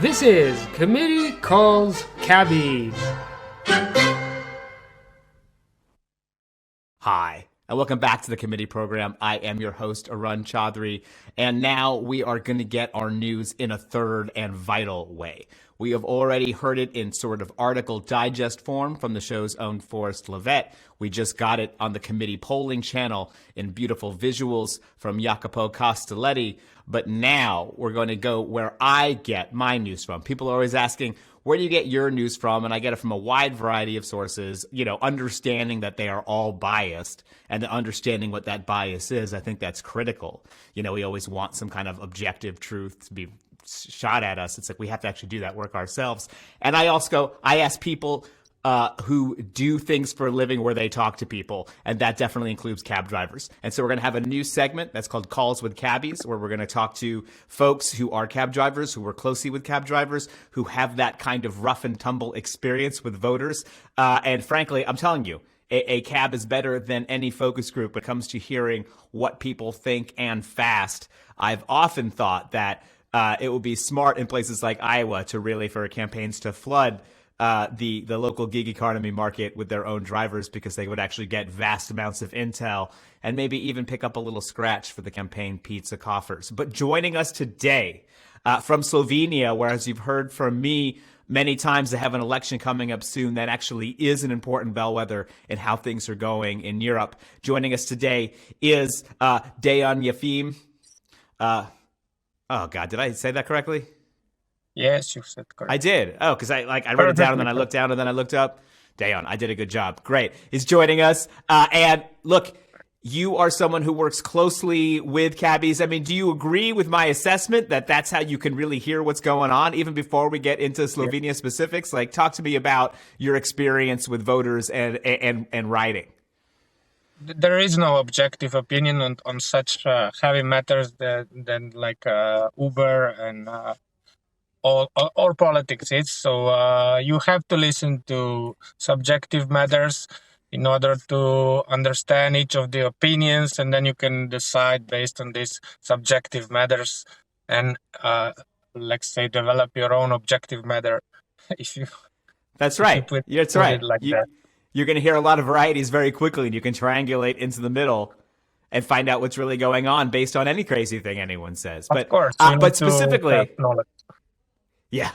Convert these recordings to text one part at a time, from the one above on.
This is Committee Calls Cabbies. Hi, and welcome back to the committee program. I am your host, Arun Chaudhry, and now we are going to get our news in a third and vital way. We have already heard it in sort of article digest form from the show's own Forrest, Lovette. We just got it on the committee polling channel in beautiful visuals from Jacopo, Castelletti. But now we're going to go where I get my news from. People are always asking, where do you get your news from? And I get it from a wide variety of sources, understanding that they are all biased and understanding what that bias is. I think that's critical. We always want some kind of objective truth to be shot at us. It's like we have to actually do that work ourselves. And I ask people who do things for a living where they talk to people, and that definitely includes cab drivers. And so we're going to have a new segment that's called Calls with Cabbies, where we're going to talk to folks who are cab drivers, who work closely with cab drivers, who have that kind of rough and tumble experience with voters. And frankly, I'm telling you, a cab is better than any focus group when it comes to hearing what people think and fast. I've often thought that it would be smart in places like Iowa for campaigns to flood the local gig economy market with their own drivers, because they would actually get vast amounts of intel and maybe even pick up a little scratch for the campaign pizza coffers. But joining us today from Slovenia, where, as you've heard from me many times, they have an election coming up soon that actually is an important bellwether in how things are going in Europe. Joining us today is Dejan Jefim. Oh God, did I say that correctly? Yes, you said correct. I did. Oh, because I wrote it down and then I looked down and then I looked up. Dejan, I did a good job. Great. He's joining us. And look, you are someone who works closely with cabbies. I mean, do you agree with my assessment that that's how you can really hear what's going on, even before we get into Slovenia specifics? Like, talk to me about your experience with voters and writing. There is no objective opinion on such heavy matters than like Uber and or politics is. So you have to listen to subjective matters in order to understand each of the opinions, and then you can decide based on these subjective matters and let's say develop your own objective matter. If you That's right. Put right. it like that. You're going to hear a lot of varieties very quickly, and you can triangulate into the middle and find out what's really going on based on any crazy thing anyone says. Of course, but specifically, yeah,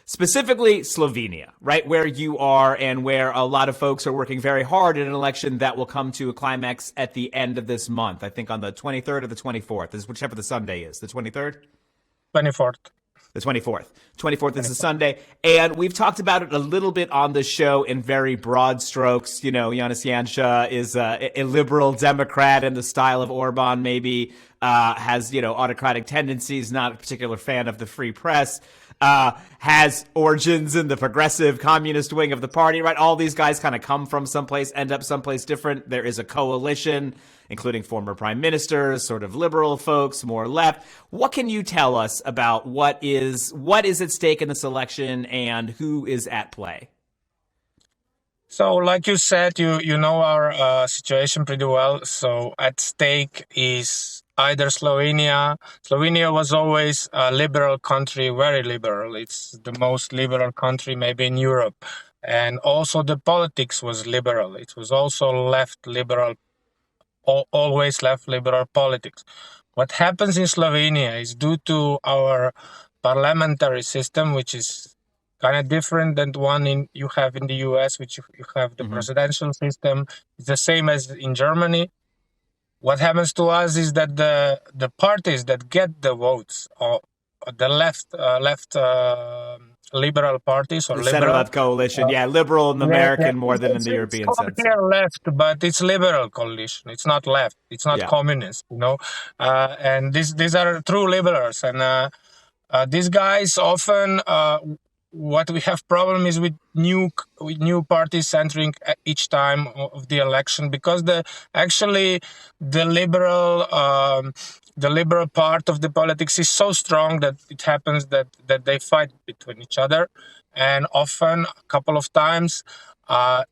specifically Slovenia, right, where you are and where a lot of folks are working very hard in an election that will come to a climax at the end of this month. I think on the 23rd or the 24th, is whichever the Sunday is. The 23rd? 24th. The 24th. 24th is a Sunday. And we've talked about it a little bit on the show in very broad strokes. Janez Janša is a liberal Democrat in the style of Orban, maybe, has, autocratic tendencies, not a particular fan of the free press, has origins in the progressive communist wing of the party, right? All these guys kind of come from someplace, end up someplace different. There is a coalition, including former prime ministers, sort of liberal folks, more left. What can you tell us about what is at stake in this election and who is at play? So, like you said, you know our situation pretty well. So, at stake is either Slovenia. Slovenia was always a liberal country, very liberal. It's the most liberal country maybe in Europe. And also the politics was liberal. It was also left liberal, always left liberal politics. What happens in Slovenia is due to our parliamentary system, which is kind of different than the one you have in the US, which you have the presidential system. It's the same as in Germany. What happens to us is that the parties that get the votes, or the left liberal parties or the liberal center-left coalition, liberal in American more than in the European sense. It's left, but it's liberal coalition. It's not left. It's not communist, And these are true liberals, and these guys often. What we have problem is with new parties entering each time of the election, because the liberal part of the politics is so strong that it happens that they fight between each other, and often a couple of times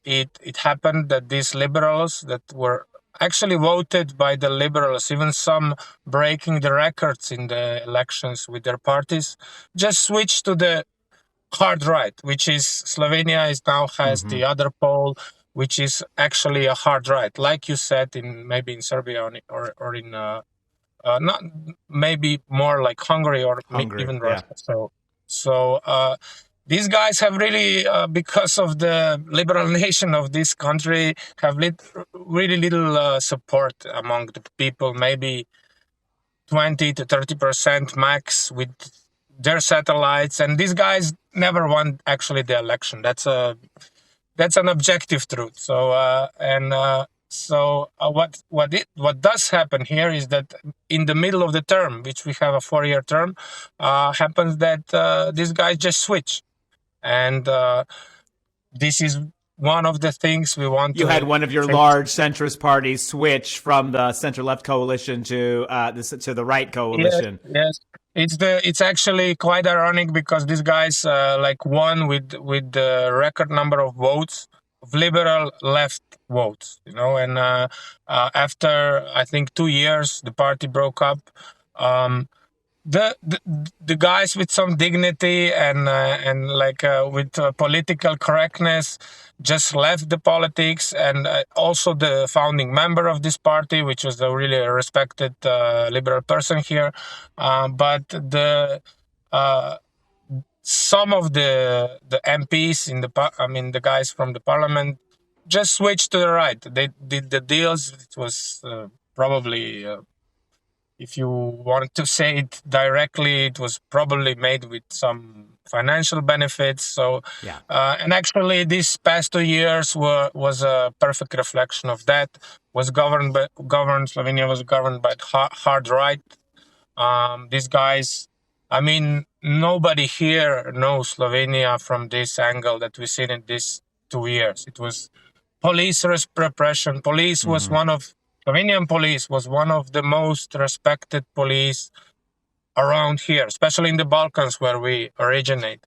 it happened that these liberals that were actually voted by the liberals, even some breaking the records in the elections with their parties, just switched to the hard right, which is Slovenia is now has the other pole, which is actually a hard right, like you said in maybe in Serbia or in not maybe more like Hungary or Hungary, even yeah. Russia. So these guys have really, because of the liberal nation of this country, have really little support among the people. Maybe 20 to 30% max with their satellites, and these guys never won actually the election. That's an objective truth. What does happen here is that in the middle of the term, which we have a 4-year term, happens that these guys just switch, and this is one of the things we want. You to had one of your large centrist parties switch from the center-left coalition to the right coalition. Yes. It's actually quite ironic because these guys won with the record number of votes of liberal left votes, and after I think 2 years the party broke up. The guys with some dignity and with political correctness just left the politics, and also the founding member of this party, which was a really respected liberal person here, but the some of the MPs in the guys from the parliament just switched to the right. They did the deals. It was probably. If you want to say it directly, it was probably made with some financial benefits. So, yeah. And actually, these past 2 years was a perfect reflection of that. Slovenia was governed by hard right. These guys, nobody here knows Slovenia from this angle that we've seen in these 2 years. It was police repression. Slovenian police was one of the most respected police around here, especially in the Balkans where we originate.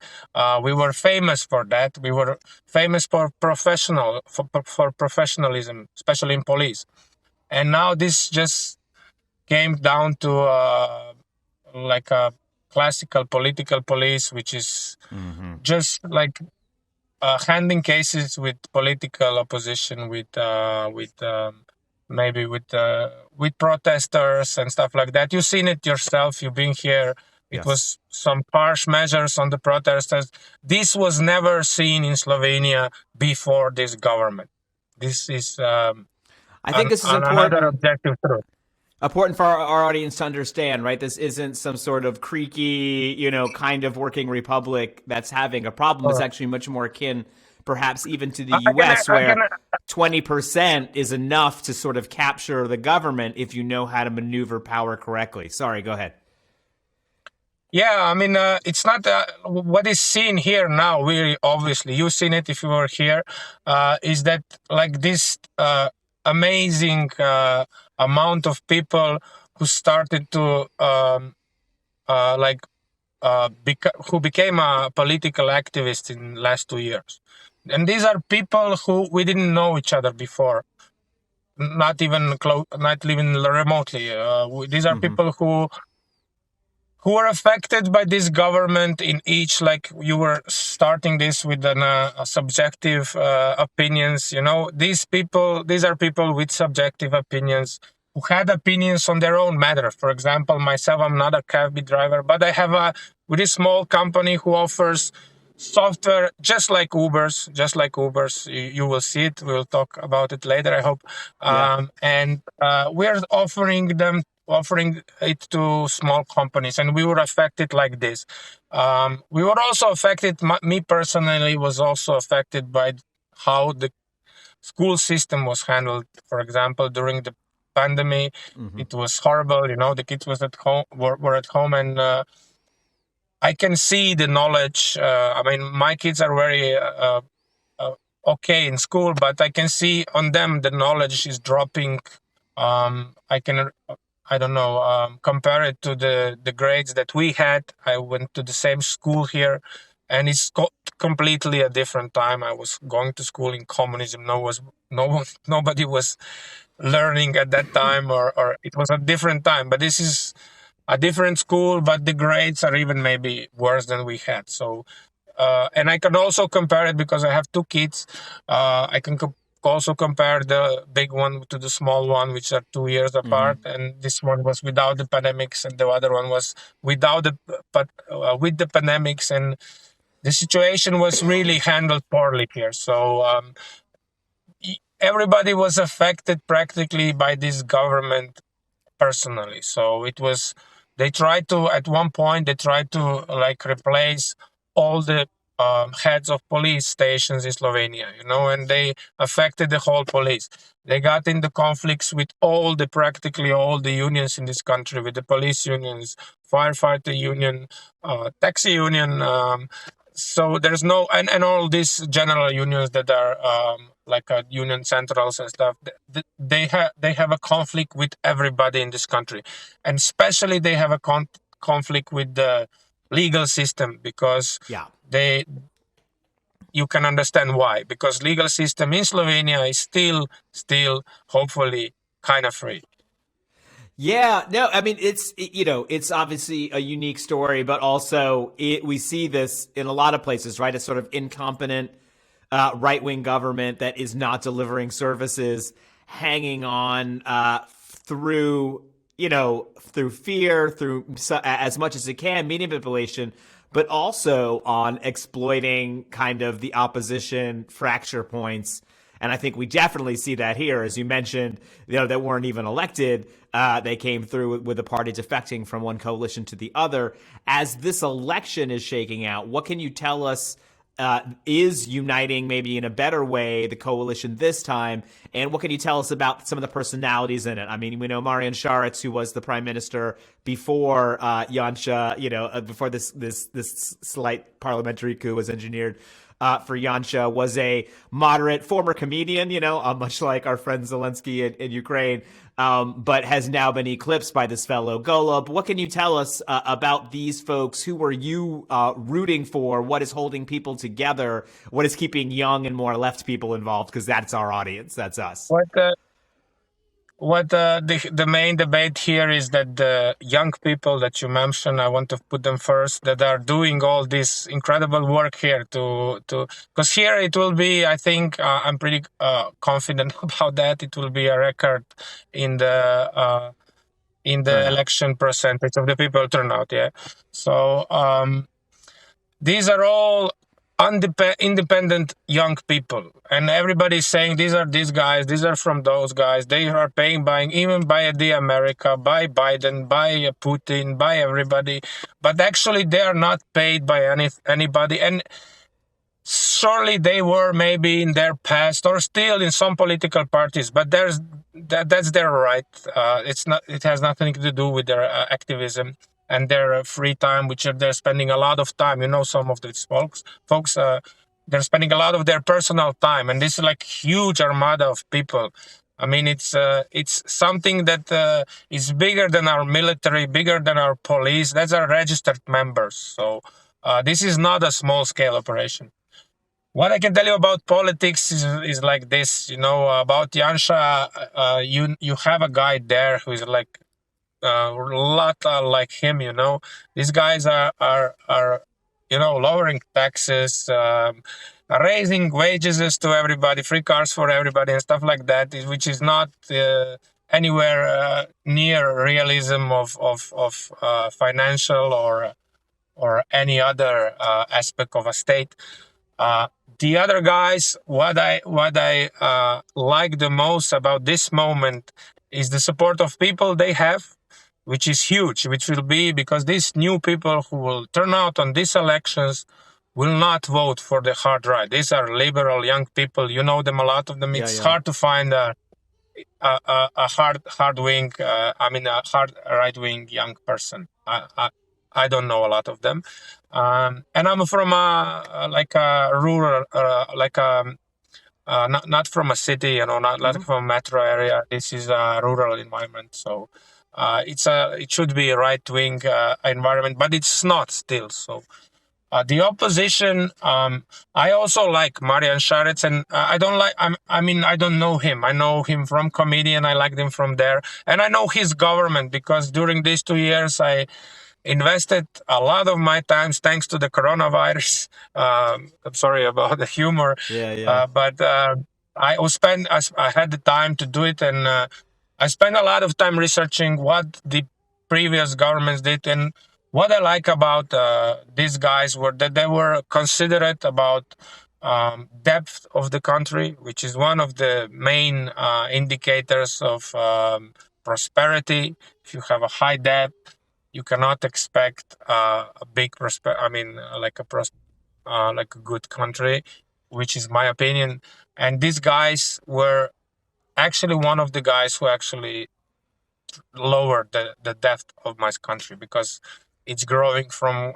We were famous for that. We were famous for professionalism, especially in police. And now this just came down to like a classical political police, which is just like handling cases with political opposition, with protesters and stuff like that. You've seen it yourself. You've been here. It was some harsh measures on the protesters. This was never seen in Slovenia before this government. This is, I think this is another objective truth. Important for our audience to understand, right? This isn't some sort of creaky, kind of working republic that's having a problem. It's actually much more akin, perhaps even to the U.S., where 20% is enough to sort of capture the government if you know how to maneuver power correctly. Sorry, go ahead. Yeah, it's not what is seen here now. Really, obviously, you've seen it if you were here. Is that like this amazing amount of people who started to who became a political activist in the last 2 years. And these are people who we didn't know each other before, not even remotely. These are people who were affected by this government in each, like you were starting this with subjective opinions. These are people with subjective opinions who had opinions on their own matter. For example, myself, I'm not a cab driver, but I have a really small company who offers software just like Uber's. You will see it. We'll talk about it later, I hope. And we're offering it to small companies, and we were affected like this. We were also affected, me personally was also affected by how the school system was handled. For example, during the pandemic, it was horrible. The kids were at home, and I can see the knowledge. My kids are very okay in school, but I can see on them the knowledge is dropping. I don't know, compare it to the grades that we had. I went to the same school here, and it's completely a different time. I was going to school in communism. Nobody was learning at that time, or it was a different time. But this is a different school, but the grades are even maybe worse than we had. So, and I can also compare it because I have two kids. I can also compare the big one to the small one, which are 2 years apart. And this one was without the pandemics, and the other one was without the, but with the pandemics. And the situation was really handled poorly here. So everybody was affected practically by this government personally. So it was, they tried to, at one point, they tried to like replace all the heads of police stations in Slovenia, and they affected the whole police. They got into conflicts with practically all the unions in this country, with the police unions, firefighter union, taxi union. So there's no, and all these general unions that are like union centrals and stuff. They have a conflict with everybody in this country, and especially they have a conflict with the legal system, because you can understand why, because legal system in Slovenia is still hopefully kind of free. Yeah, no, I mean, it's obviously a unique story, but also we see this in a lot of places, right? A sort of incompetent right-wing government that is not delivering services, hanging on through fear, through as much as it can, media manipulation, but also on exploiting kind of the opposition fracture points. And I think we definitely see that here, as you mentioned, that weren't even elected. They came through with the party defecting from one coalition to the other. As this election is shaking out, what can you tell us is uniting maybe in a better way the coalition this time? And what can you tell us about some of the personalities in it? I mean, we know Marian Šarec, who was the prime minister before Janša, before this slight parliamentary coup was engineered. For Janša, was a moderate former comedian, much like our friend Zelensky in Ukraine, but has now been eclipsed by this fellow Golob. What can you tell us about these folks? Who are you rooting for? What is holding people together? What is keeping young and more left people involved? Because that's our audience. That's us. What the main debate here is that the young people that you mentioned, I want to put them first, that are doing all this incredible work here because here it will be, I think, I'm pretty confident about that. It will be a record in the election percentage of the people turnout. Yeah. So these are all independent young people, and everybody's saying these are these guys, these are from those guys. They are buying even by the America, by Biden, by Putin, by everybody, but actually they are not paid by anybody. And surely they were maybe in their past or still in some political parties, but that's their right. It has nothing to do with their activism and their free time, which they're spending a lot of time. Some of these folks, they're spending a lot of their personal time, and this is like huge armada of people. I mean, it's something that is bigger than our military, bigger than our police. That's our registered members. So this is not a small scale operation. What I can tell you about politics is like this. About Janša, you have a guy there who is like a lot like him. These guys are lowering taxes, raising wages to everybody, free cars for everybody, and stuff like that, which is not anywhere near realism of financial or any other aspect of a state. The other guys, what I like the most about this moment is the support of people they have, which is huge, which will be because these new people who will turn out on these elections will not vote for the hard right. These are liberal young people. You know them, a lot of them. It's hard to find a hard right-wing young person. I don't know a lot of them. And I'm from a rural, not from a city, not from a metro area. This is a rural environment, so it should be a right-wing environment, but it's not still. So The opposition, I also like Marian Šarec, and I don't like. I don't know him. I know him from comedy, and I liked him from there. And I know his government because during these 2 years, I invested a lot of my time thanks to the coronavirus. I'm sorry about the humor. But I had the time to do it, and I spent a lot of time researching what the previous governments did. And what I like about these guys were that they were considerate about depth of the country, which is one of the main indicators of prosperity. If you have a high debt, you cannot expect a big like a good country, which is my opinion. And these guys were actually one of the guys who actually lowered the depth of my country, because it's growing from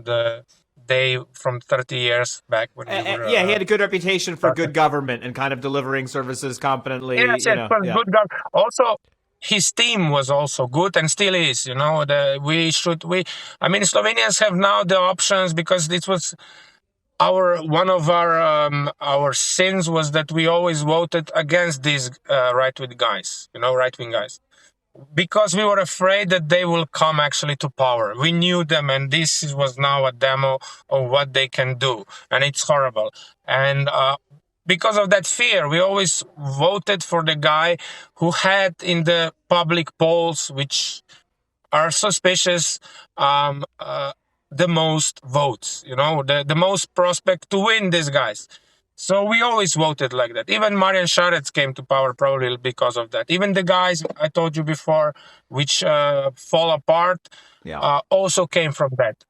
the day from 30 years back when we were. He had a good reputation for good government and kind of delivering services competently. Yes, good government. Also, his team was also good and still is. Slovenians have now the options, because this was one of our sins was that we always voted against these right-wing guys, because we were afraid that they will come actually to power. We knew them, and this was now a demo of what they can do, and it's horrible. And because of that fear, we always voted for the guy who had in the public polls, which are suspicious, the most votes, the most prospect to win these guys. So we always voted like that. Even Marian Šarec came to power probably because of that. Even the guys I told you before, which fall apart, also came from that.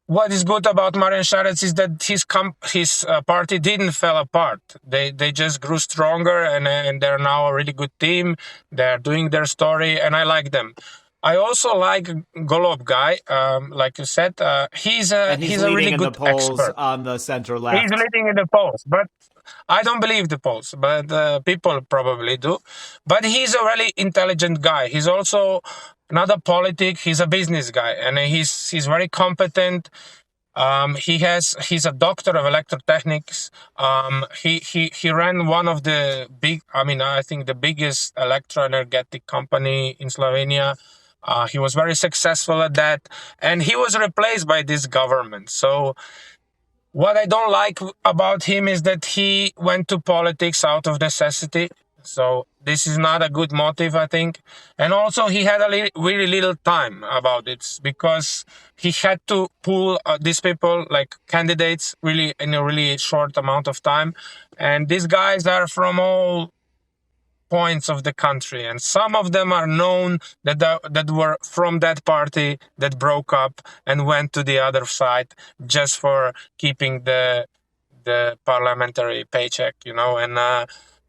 What is good about Marian Šarec is that his party didn't fall apart. They just grew stronger, and they're now a really good team. They're doing their story, and I like them. I also like Golob guy, like you said. He's a really good expert on the center left. He's leading in the polls, but I don't believe the polls. But people probably do. But he's a really intelligent guy. He's also not a politic. He's a business guy, and he's very competent. He's a doctor of electrotechnics. He ran one of the I think the biggest electroenergetic company in Slovenia. He was very successful at that, and he was replaced by this government. So what I don't like about him is that he went to politics out of necessity. So this is not a good motive, I think. And also he had really little time about it, because he had to pull these people, like candidates, really in a really short amount of time. And these guys are from all points of the country, and some of them are known that were from that party that broke up and went to the other side just for keeping the parliamentary paycheck, and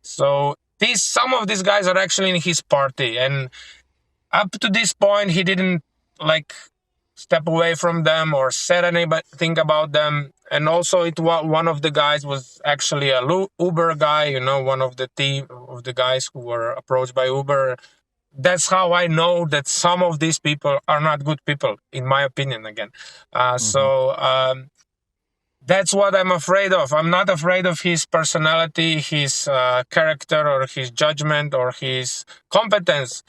so some of these guys are actually in his party, and up to this point he didn't step away from them or said anything about them. And also one of the guys was actually a Uber guy, one of the team of the guys who were approached by Uber. That's how I know that some of these people are not good people, in my opinion, again. So that's what I'm afraid of. I'm not afraid of his personality, his character, or his judgment, or his competence.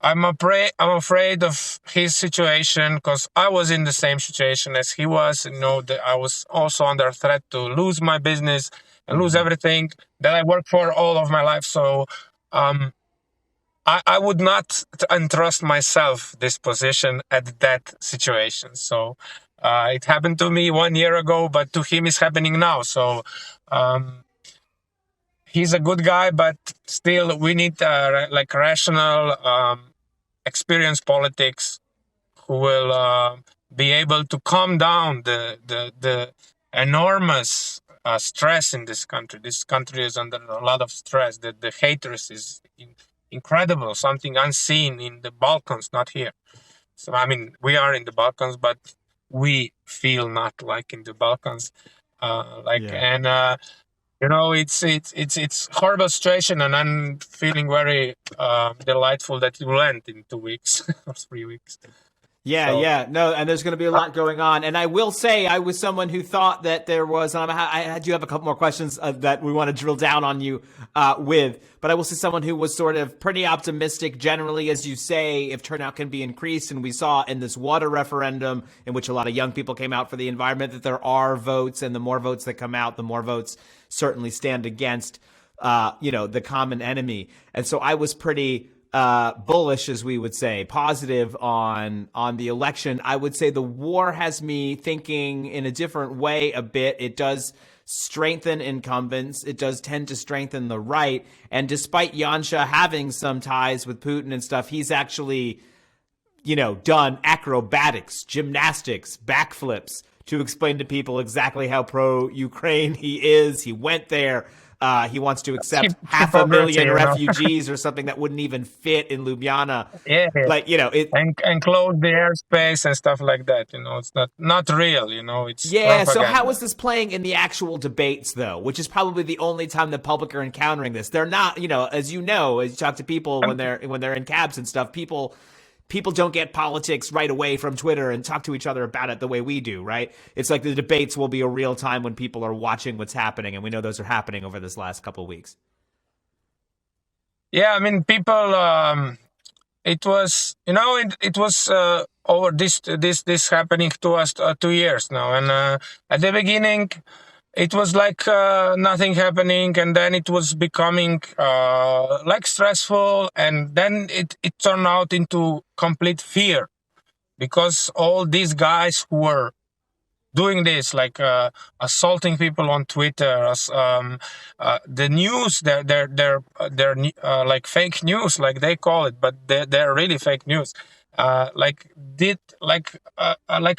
I'm afraid of his situation, because I was in the same situation as he was. That I was also under threat to lose my business and lose everything that I worked for all of my life. So I would not entrust myself this position at that situation. So it happened to me 1 year ago, but to him it's happening now. So he's a good guy, but still we need rational, experienced politics who will be able to calm down the enormous stress in this country. This country is under a lot of stress. The hatred is incredible, something unseen in the Balkans, not here. So we are in the Balkans, but we feel not like in the Balkans. It's horrible situation, and I'm feeling very delightful that it will end in 2 weeks or 3 weeks. Yeah. No, and there's going to be a lot going on. And I will say, I was someone who thought that there was, I do have a couple more questions that we want to drill down on you with, but I will say someone who was sort of pretty optimistic generally, as you say, if turnout can be increased. And we saw in this water referendum, in which a lot of young people came out for the environment, that there are votes, and the more votes that come out, the more votes certainly stand against, the common enemy. And so I was pretty bullish, as we would say, positive on the election. I would say the war has me thinking in a different way a bit. It does strengthen incumbents. It does tend to strengthen the right. And despite Yansha having some ties with Putin and stuff, he's actually, done acrobatics, gymnastics, backflips to explain to people exactly how pro-Ukraine he is. He went there. He wants to accept 500,000 refugees or something that wouldn't even fit in Ljubljana. Yeah. And close the airspace and stuff like that. It's not real. It's propaganda. So how is this playing in the actual debates, though? Which is probably the only time the public are encountering this. They're not, as you talk to people when they're in cabs and stuff. People don't get politics right away from Twitter and talk to each other about it the way we do, right? It's like the debates will be a real time when people are watching what's happening, and we know those are happening over this last couple of weeks. Yeah, people. It was, it was over this happening to us 2 years now, and at the beginning, it was like nothing happening, and then it was becoming like stressful, and then it turned out into complete fear, because all these guys who were doing this, like assaulting people on Twitter, the news, they're like fake news, like they call it, but they're really fake news. Did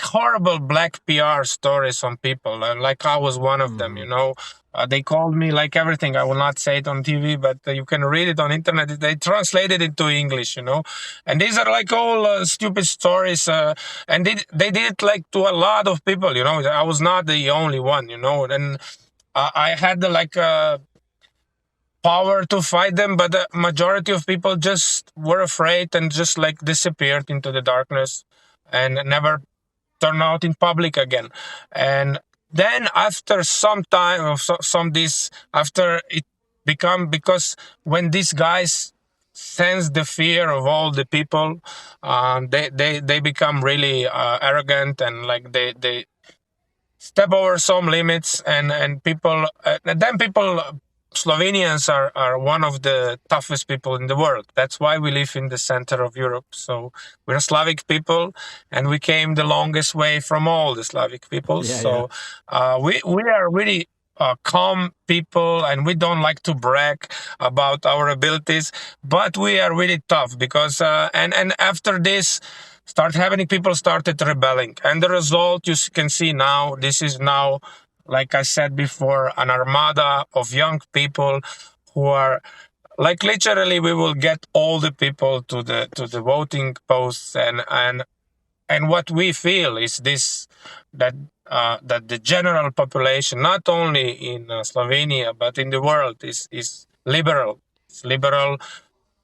horrible black PR stories on people. Like I was one of them, they called me like everything. I will not say it on TV, but you can read it on internet. They translated it to English, and these are like all stupid stories. And they did it like to a lot of people, I was not the only one, and I had the power to fight them, but the majority of people just were afraid and just like disappeared into the darkness and never turned out in public again. And then after some time of after it because when these guys sense the fear of all the people, they become really arrogant, and like they step over some limits, and people Slovenians are one of the toughest people in the world. That's why we live in the center of Europe. So we're Slavic people, and we came the longest way from all the Slavic people. We are really calm people, and we don't like to brag about our abilities, but we are really tough because and after this people started rebelling, and the result you can see now. This is now, like I said before, an armada of young people who are like literally we will get all the people to the voting posts, and what we feel is this, that the general population, not only in Slovenia but in the world, is liberal. It's liberal,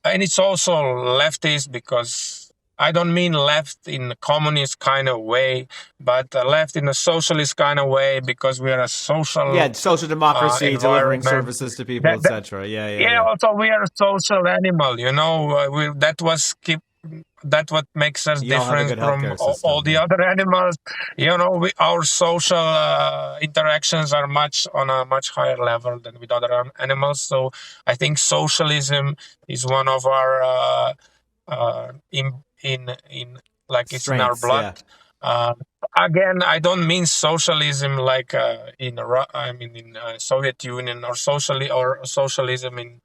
and it's also leftist, because I don't mean left in a communist kind of way, but left in a socialist kind of way, because we are a social democracy, delivering services to people, etc. Yeah. Also, we are a social animal. That's what makes us different from all the other animals. Our social interactions are on a much higher level than with other animals. So I think socialism is one of our it's in our blood. Yeah. Again, I don't mean socialism like in Soviet Union, or socialism in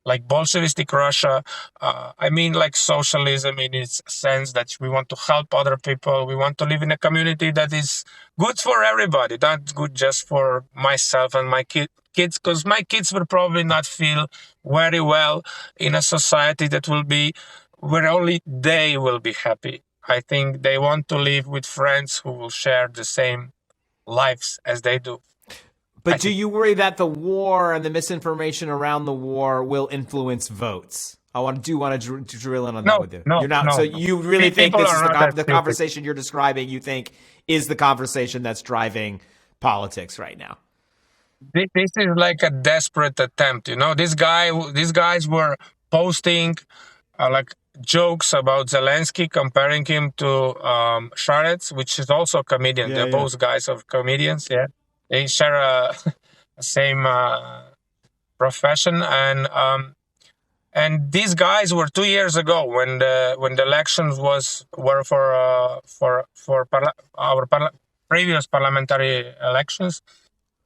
like Bolshevistic Russia. I mean like socialism in its sense that we want to help other people. We want to live in a community that is good for everybody, not good just for myself and my kids, because my kids will probably not feel very well in a society that will be where only they will be happy. I think they want to live with friends who will share the same lives as they do. But do you worry that the war and the misinformation around the war will influence votes? I want to drill in on that No, with you. no, You're not. So no. you really think People this is are not that the stupid. conversation you're describing? You think is the conversation that's driving politics right now? This is like a desperate attempt. These guys were posting like jokes about Zelensky, comparing him to Sharetz, which is also a comedian. They're both guys are comedians. Yeah, they share a same profession, and these guys were 2 years ago when the elections were for our previous parliamentary elections.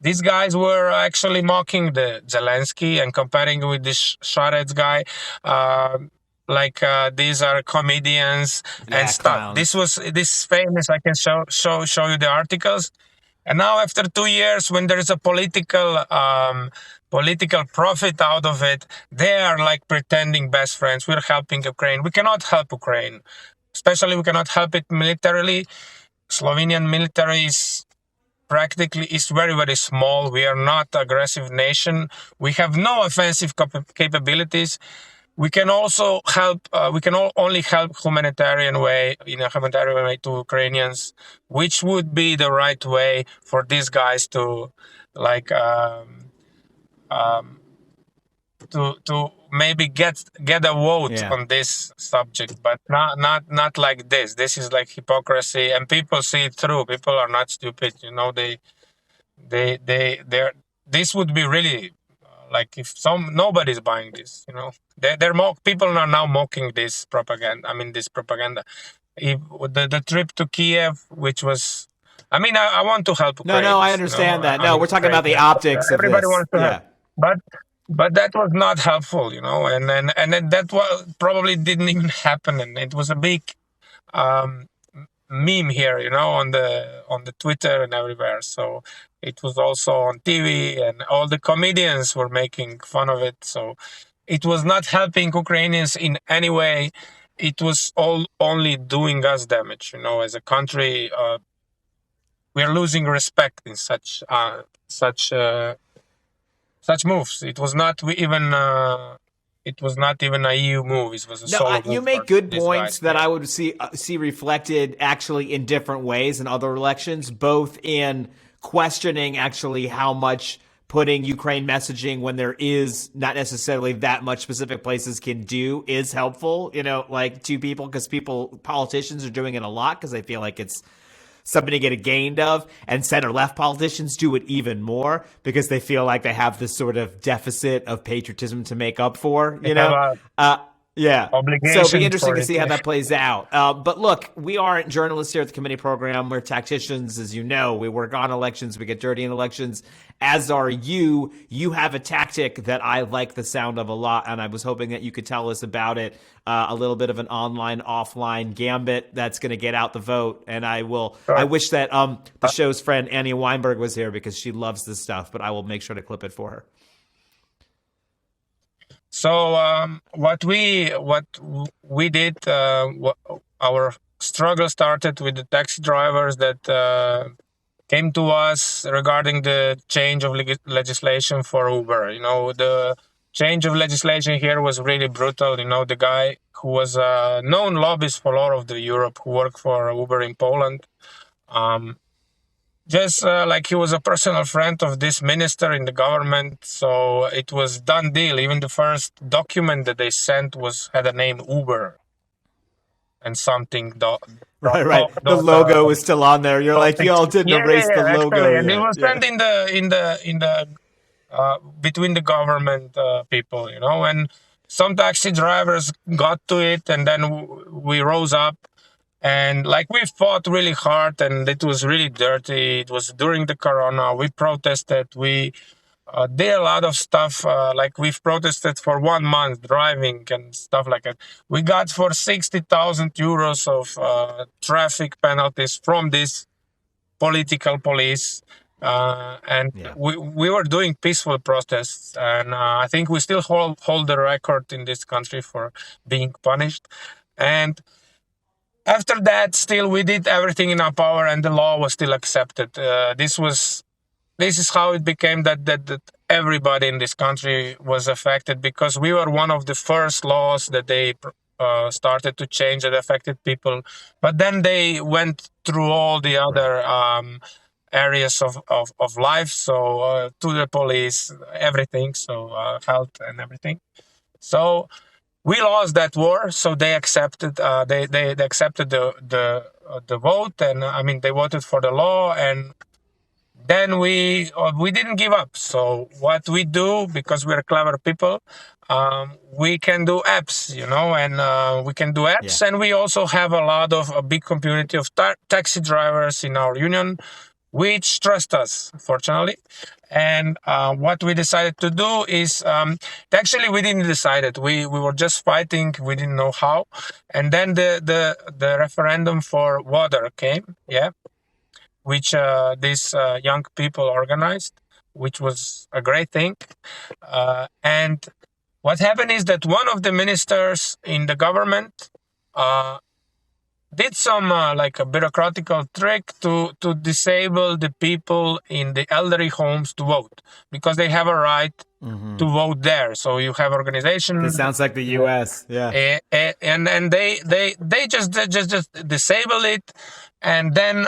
These guys were actually mocking the Zelensky and comparing with this Sharetz guy. These are comedians and stuff. Clowns. This is famous. I can show you the articles. And now after 2 years, when there is a political profit out of it, they are like pretending best friends. We're helping Ukraine. We cannot help Ukraine. Especially we cannot help it militarily. Slovenian military is very, very small. We are not an aggressive nation. We have no offensive capabilities. We can also help. We can only help in a humanitarian way to Ukrainians, which would be the right way for these guys to, like, to maybe get a vote on this subject, but not like this. This is like hypocrisy, and people see it through. People are not stupid, they're. This would be really. Like if nobody's buying this, people are now mocking this propaganda. This propaganda. If the trip to Kiev, which was, I want to help Ukraine. No, I understand that. No, we're talking about the optics of everybody this. wants to help, but that was not helpful, and then that probably didn't even happen, and it was a big meme here, on the Twitter and everywhere. So it was also on TV, and all the comedians were making fun of it. So it was not helping Ukrainians in any way. It was only doing us damage. As a country, we are losing respect in such moves. It was not even. It was not even a EU move. It was a solo move. You make good points that I would see reflected actually in different ways in other elections, both in questioning actually how much putting Ukraine messaging when there is not necessarily that much specific places can do is helpful, to people, because politicians are doing it a lot because they feel like it's something to get gained of, and center-left politicians do it even more because they feel like they have this sort of deficit of patriotism to make up for, Yeah. So it'll be interesting to see how that plays out. But look, we aren't journalists here at the committee program. We're tacticians, as you know. We work on elections. We get dirty in elections, as are you. You have a tactic that I like the sound of a lot, and I was hoping that you could tell us about it. A little bit of an online-offline gambit that's going to get out the vote. And I wish that the show's friend Annie Weinberg was here because she loves this stuff, but I will make sure to clip it for her. So what we did, our struggle started with the taxi drivers that came to us regarding the change of legislation for Uber. The change of legislation here was really brutal. The guy who was a known lobbyist for all of Europe, who worked for Uber in Poland, just like he was a personal friend of this minister in the government, so it was done deal. Even the first document that they sent had a name Uber and something. Right. The logo was still on there. You're like, y'all didn't erase the logo. Actually, and it was sent in the between the government people, and some taxi drivers got to it, and then we rose up. And we fought really hard, and it was really dirty. It was during the corona. We protested. We did a lot of stuff. We've protested for 1 month, driving and stuff like that. We got for 60,000 euros of traffic penalties from this political police. We were doing peaceful protests. And I think we still hold the record in this country for being punished. And after that, still, we did everything in our power, and the law was still accepted. This is how it became that everybody in this country was affected because we were one of the first laws that they started to change that affected people. But then they went through all the other areas of life. So to the police, everything. So health and everything. So we lost that war. So they accepted. They accepted the vote, and I mean they voted for the law, and then we didn't give up. So what we do, because we're clever people, we can do apps, and we can do apps, and we also have a big community of taxi drivers in our union, which trust us, fortunately. And what we decided to do is, actually, we didn't decide it. We were just fighting. We didn't know how. And then the referendum for water came, which these young people organized, which was a great thing. And what happened is that one of the ministers in the government did some like a bureaucratical trick to disable the people in the elderly homes to vote, because they have a right to vote there. So you have organizations. This sounds like the U.S. Yeah, and they just disable it, and then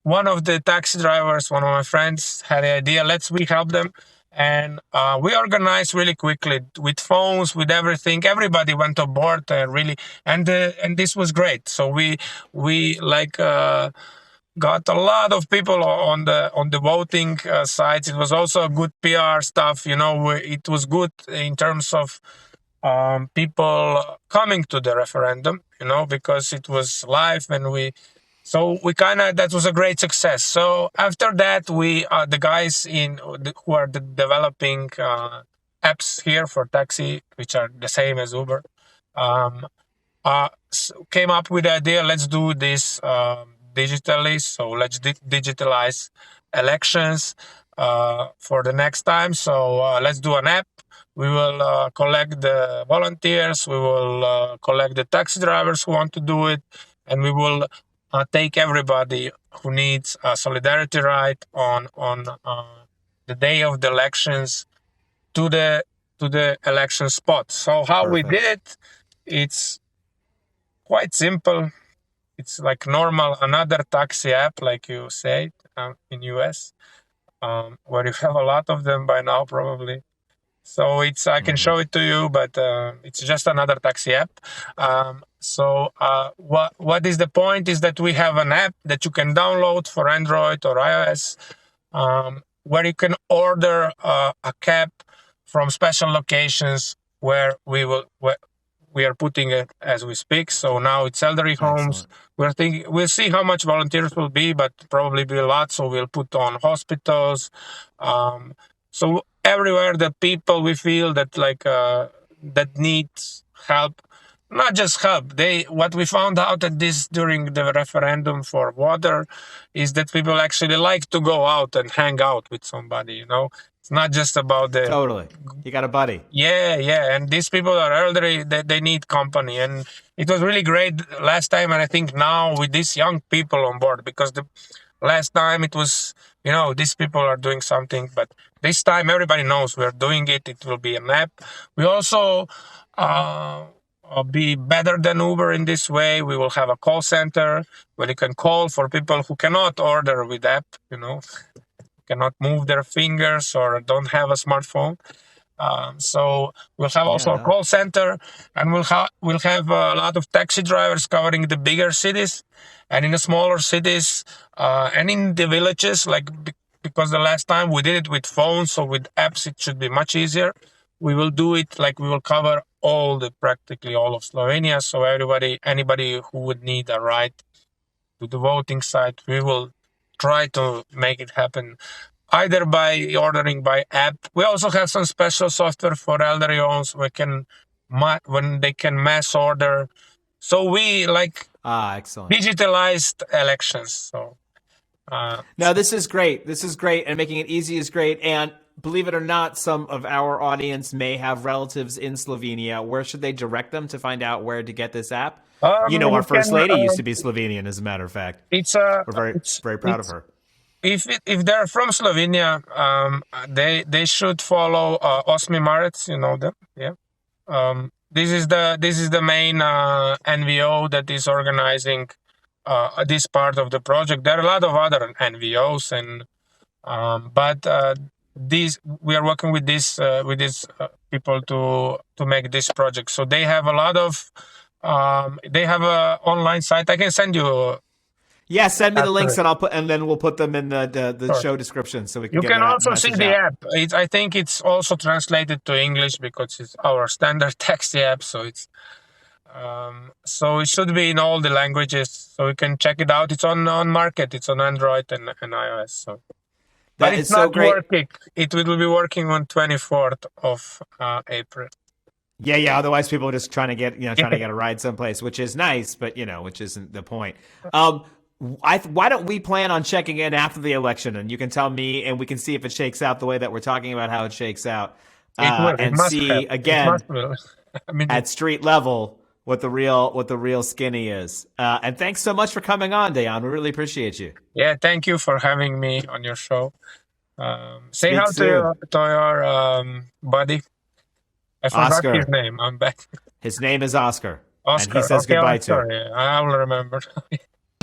one of the taxi drivers, one of my friends, had the idea, we help them. And we organized really quickly with phones, with everything. Everybody went on board, really, and this was great. So we got a lot of people on the voting sites. It was also a good PR stuff. It was good in terms of people coming to the referendum. Because it was live, and that was a great success. So after that, the guys who are developing apps here for taxi, which are the same as Uber, came up with the idea, let's do this digitally. So let's digitalize elections for the next time. So let's do an app. We will collect the volunteers. We will collect the taxi drivers who want to do it, and we will take everybody who needs a solidarity ride on the day of the elections to the election spot. So how we did it? It's quite simple. It's like normal, another taxi app, like you said, in US, where you have a lot of them by now, probably. So I can show it to you, but it's just another taxi app. What is the point is that we have an app that you can download for Android or iOS, where you can order a cab from special locations where we are putting it as we speak. So now it's elderly homes. We'll see how much volunteers will be, but probably be a lot. So we'll put on hospitals. So everywhere the people we feel that that needs help, not just help. What we found out during the referendum for water is that people actually like to go out and hang out with somebody. It's not just about the totally. You got a buddy. Yeah, and these people are elderly. They need company, and it was really great last time, and I think now with these young people on board, because the last time it was, these people are doing something, but this time everybody knows we're doing it. It will be an app. We also be better than Uber in this way. We will have a call center where you can call for people who cannot order with app, cannot move their fingers or don't have a smartphone. So we'll have also a call center, and we'll have a lot of taxi drivers covering the bigger cities, and in the smaller cities, and in the villages, because the last time we did it with phones, so with apps it should be much easier. We will do it we will cover practically all of Slovenia. So anybody who would need a ride to the voting site, we will try to make it happen, either by ordering by app. We also have some special software for elderly homes when they can mass order. So we excellent. digitalized elections. So no, this is great. This is great, and making it easy is great. And believe it or not, some of our audience may have relatives in Slovenia. Where should they direct them to find out where to get this app? Our First Lady used to be Slovenian, as a matter of fact. We're very proud of her. if they're from Slovenia, they should follow Osmi Marec. You know them, yeah. This is the main NVO that is organizing this part of the project. There are a lot of other NVOs, and but these we are working with these people to make this project. So they have a lot of they have a online site. I can send you. Yeah, send me the links and then we'll put them in the Sure. show description so we can You get can that also see message the out. app. I think it's also translated to English because it's our standard taxi app. So it's so it should be in all the languages. So you can check it out. It's on market. It's on Android and iOS. So. But That it's is so not great. working. It will be working on 24th of April. Yeah. Otherwise, people are just trying to get a ride someplace, which is nice, but which isn't the point. Why don't we plan on checking in after the election, and you can tell me, and we can see if it shakes out the way that we're talking about how it shakes out, and see again at street level what the real skinny is. And thanks so much for coming on, Dejan. We really appreciate you. Yeah, thank you for having me on your show. Say Speak hi soon. to your buddy. I forgot Oscar. his name. I'm back. His name is Oscar. Oscar. And he says Okay, goodbye Oscar. to. Yeah, I will remember.